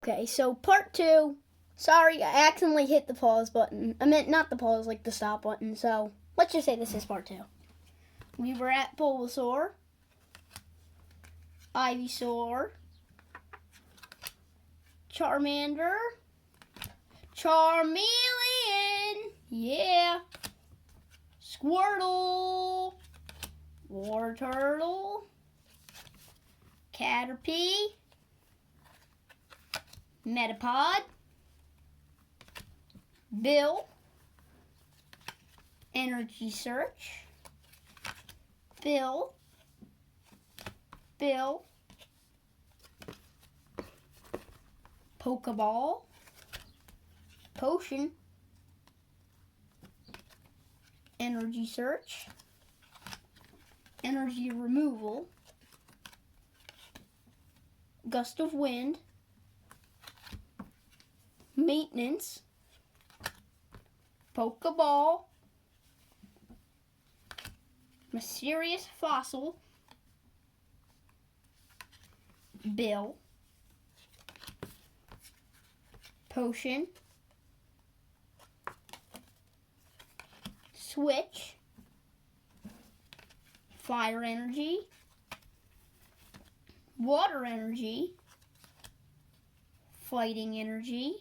Okay, so part 2. Sorry, I accidentally hit the pause button. I meant not the pause, like the stop button. So let's just say this is part 2. We were at Bulbasaur, Ivysaur, Charmander, Charmeleon, yeah, Squirtle, Wartortle, Caterpie, Metapod, Bill, Energy Search, Bill, Pokeball, Potion, Energy Search, Energy Removal, Gust of Wind, Maintenance, Pokeball, Mysterious Fossil, Bill, Potion, Switch, Fire Energy, Water Energy, Fighting Energy,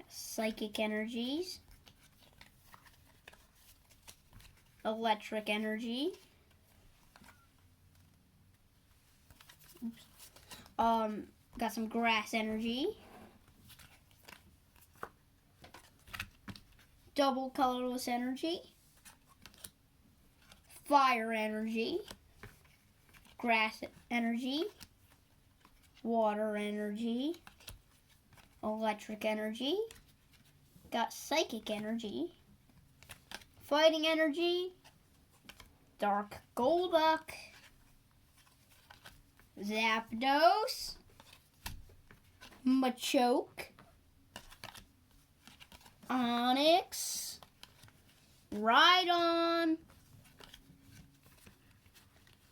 Psychic Energies, Electric Energy, got some Grass Energy, Double Colorless Energy, Fire Energy, Grass Energy, Water Energy, Electric Energy, got Psychic Energy, Fighting Energy, Dark Golduck, Zapdos, Machoke, Onix, Rhydon,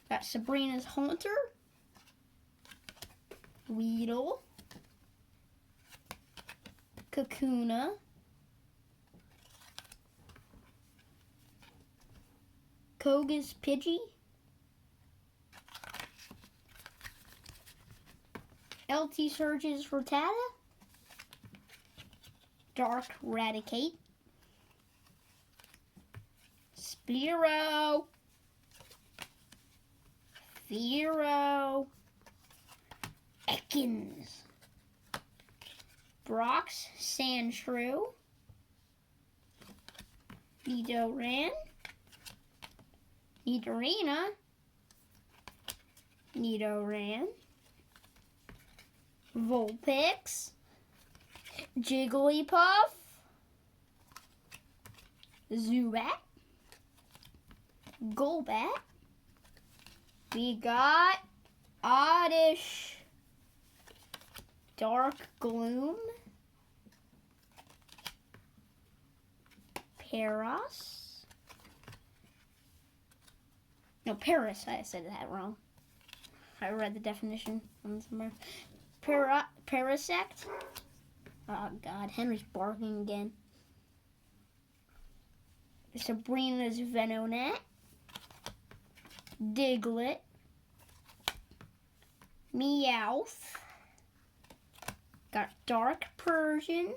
got Sabrina's Haunter, Weedle, Kakuna, Koga's Pidgey, LT Surge's Rattata, Dark Raticate, Spearow, Fearow, Ekans, Brock's Sandshrew, Nidoran, Nidorina, Nidoran, Vulpix, Jigglypuff, Zubat, Golbat. We got Oddish, Dark Gloom, Paras. No, Paris. I said that wrong. I read the definition on somewhere. Parasect. Oh God, Henry's barking again. Sabrina's Venonat, Diglett, Meowth, got Dark Persian,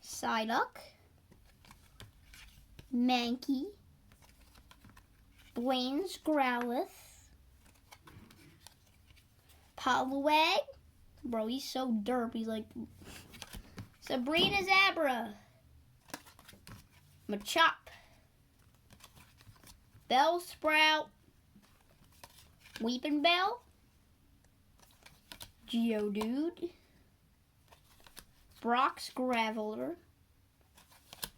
Psyduck, Mankey, Blaine's Growlithe, Poliwag. Bro, he's so derp. He's like Sabrina's Abra, Machop, Bellsprout, Weeping Bell, Geodude, Brock's Graveler,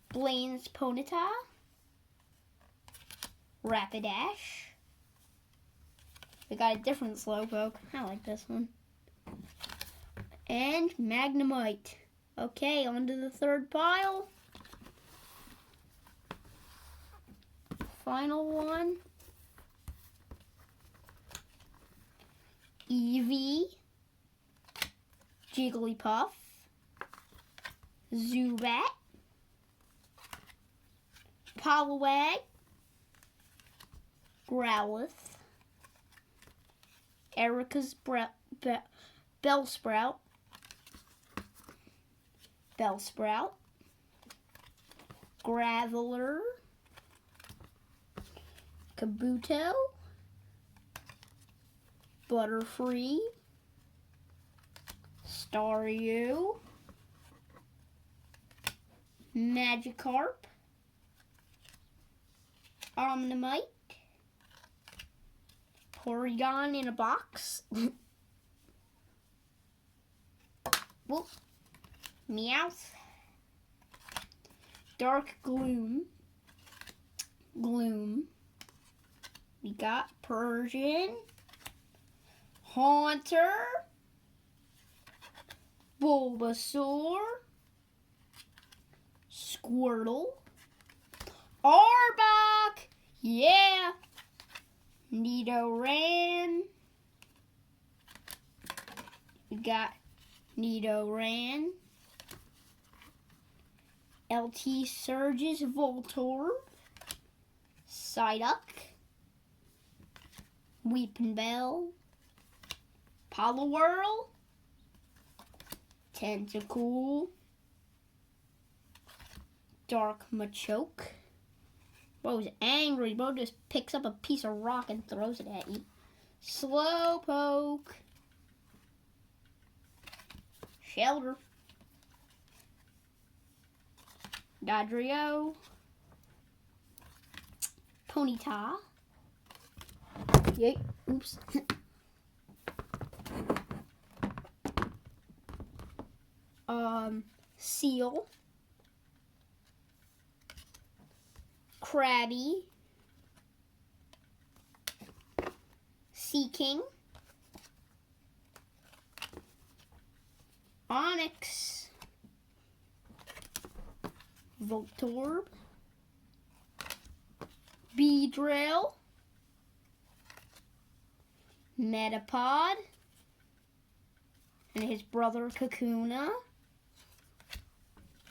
Blaine's Ponyta, Rapidash. We got a different Slowpoke. I like this one. And Magnemite. Okay, on to the third pile. Final one. Eevee, Jigglypuff, Zubat, Poliwag, Growlithe, Erica's Bellsprout, Graveler, Kabuto, Butterfree, Staryu, Magikarp, Omnimite, Porygon in a box. Whoop. Meowth. Dark Gloom. We got Persian. Haunter. Bulbasaur. Squirtle. Arbok. Yeah. Nidoran. We got Nidoran. LT Surge's Voltorb. Psyduck. Weepinbell. Poliwhirl. Tentacool. Dark Machoke. Bro's angry. Bro just picks up a piece of rock and throws it at you. Slowpoke. Shelter. Dodrio. Ponyta. Yay. Oops. Seal. Krabby. Seaking. Onyx. Voltorb. Beedrill. Metapod. And his brother Kakuna.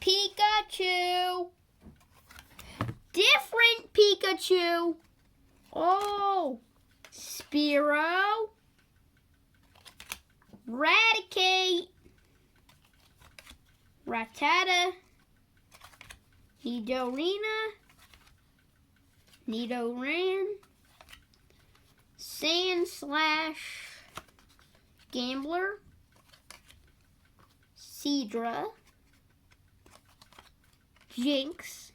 Pikachu. Different Pikachu. Oh. Spearow. Raticate. Rattata. Nidoran. Sandslash. Gambler. Seadra. Jinx.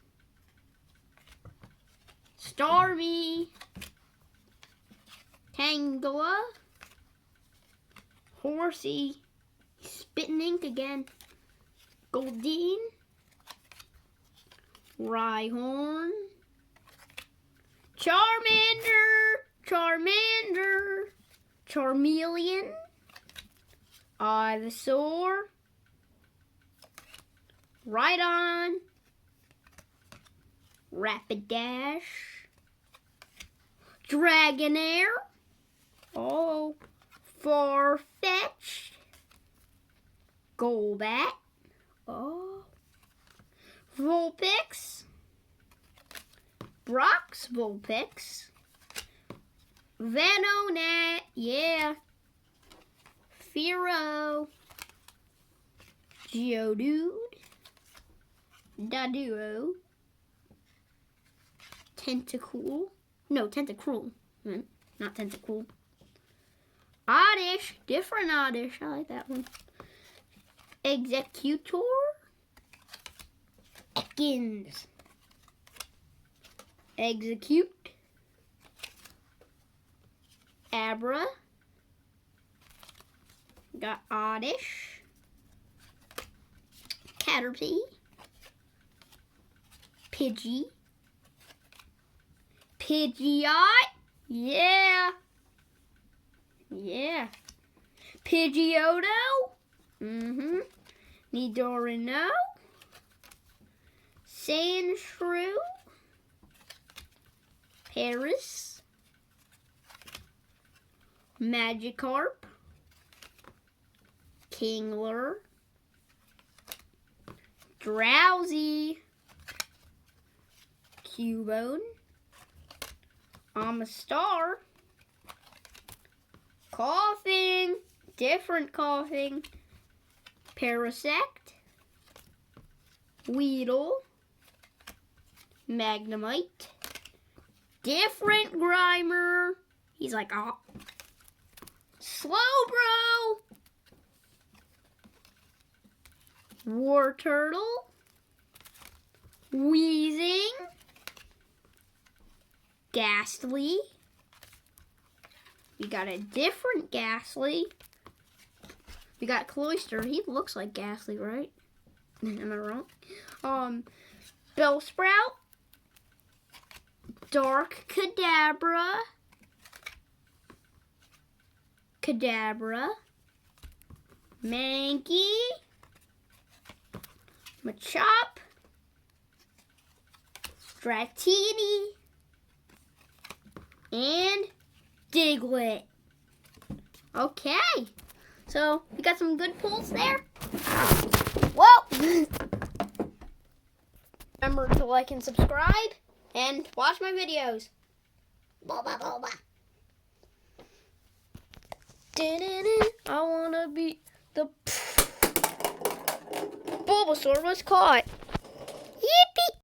Starmie. Tangela. Horsey. Spitting ink again. Goldeen. Rhyhorn. Charmeleon. Ivysaur. Rhydon. Rapidash. Dragonair. Oh. Farfetch'd. Golbat. Oh. Vulpix. Brock's Vulpix. Venonat. Yeah. Fearow. Geodude. Doduo. Tentacool. No, Tentacruel. Not Tentacool. Oddish. Different Oddish. I like that one. Executor. Ekans. Execute. Abra. Got Oddish. Caterpie. Pidgey. Pidgeot. Yeah. Yeah. Pidgeotto. Nidorino. Sandshrew. Paris. Magikarp. Kingler, Drowsy, Cubone, Amistar, Coughing, different Coughing, Parasect, Weedle, Magnemite, different Grimer. He's like, oh. Slowbro, War Turtle, Wheezing, Ghastly. We got a different Ghastly. We got Cloyster. He looks like Ghastly, right? Am I wrong? Bellsprout, Dark Kadabra, Mankey, Machop, Dratini, and Diglett. Okay, so we got some good pulls there. Whoa! Remember to like and subscribe and watch my videos. I wanna be the Bulbasaur was caught.